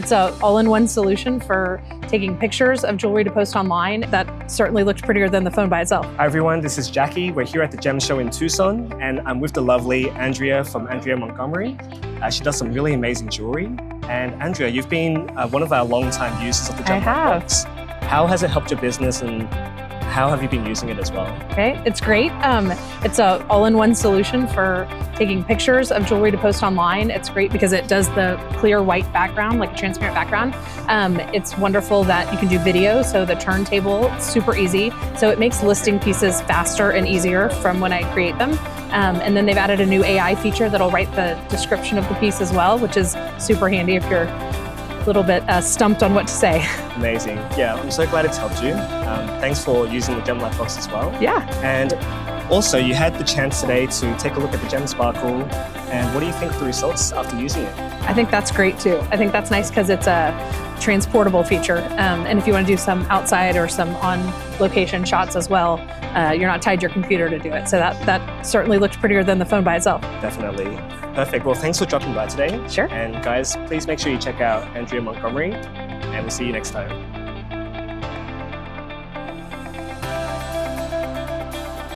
It's an all-in-one solution for taking pictures of jewelry to post online. That certainly looked prettier than the phone by itself. Hi everyone, this is Jackie. We're here at the Gem Show in Tucson, and I'm with the lovely Andrea from Andrea Montgomery. She does some really amazing jewelry. And Andrea, you've been one of our long-time users of the GemLightbox. How has it helped your business, and how have you been using it as well? Okay, it's great. It's an all-in-one solution for taking pictures of jewelry to post online. It's great because it does the clear white background, like a transparent background. It's wonderful that you can do video, so the turntable, it's super easy. So it makes listing pieces faster and easier from when I create them. And then they've added a new AI feature that'll write the description of the piece as well, which is super handy if you're a little bit stumped on what to say. Amazing. Yeah, I'm so glad it's helped you. Thanks for using the GemLightbox as well. Yeah. And also, you had the chance today to take a look at the GemSparkle. And what do you think of the results after using it? I think that's great too. I think that's nice because it's a transportable feature. And if you want to do some outside or some on-location shots as well, you're not tied to your computer to do it. So that certainly looked prettier than the phone by itself. Definitely. Perfect. Well, thanks for dropping by today. Sure. And guys, please make sure you check out Andrea Montgomery, and we'll see you next time.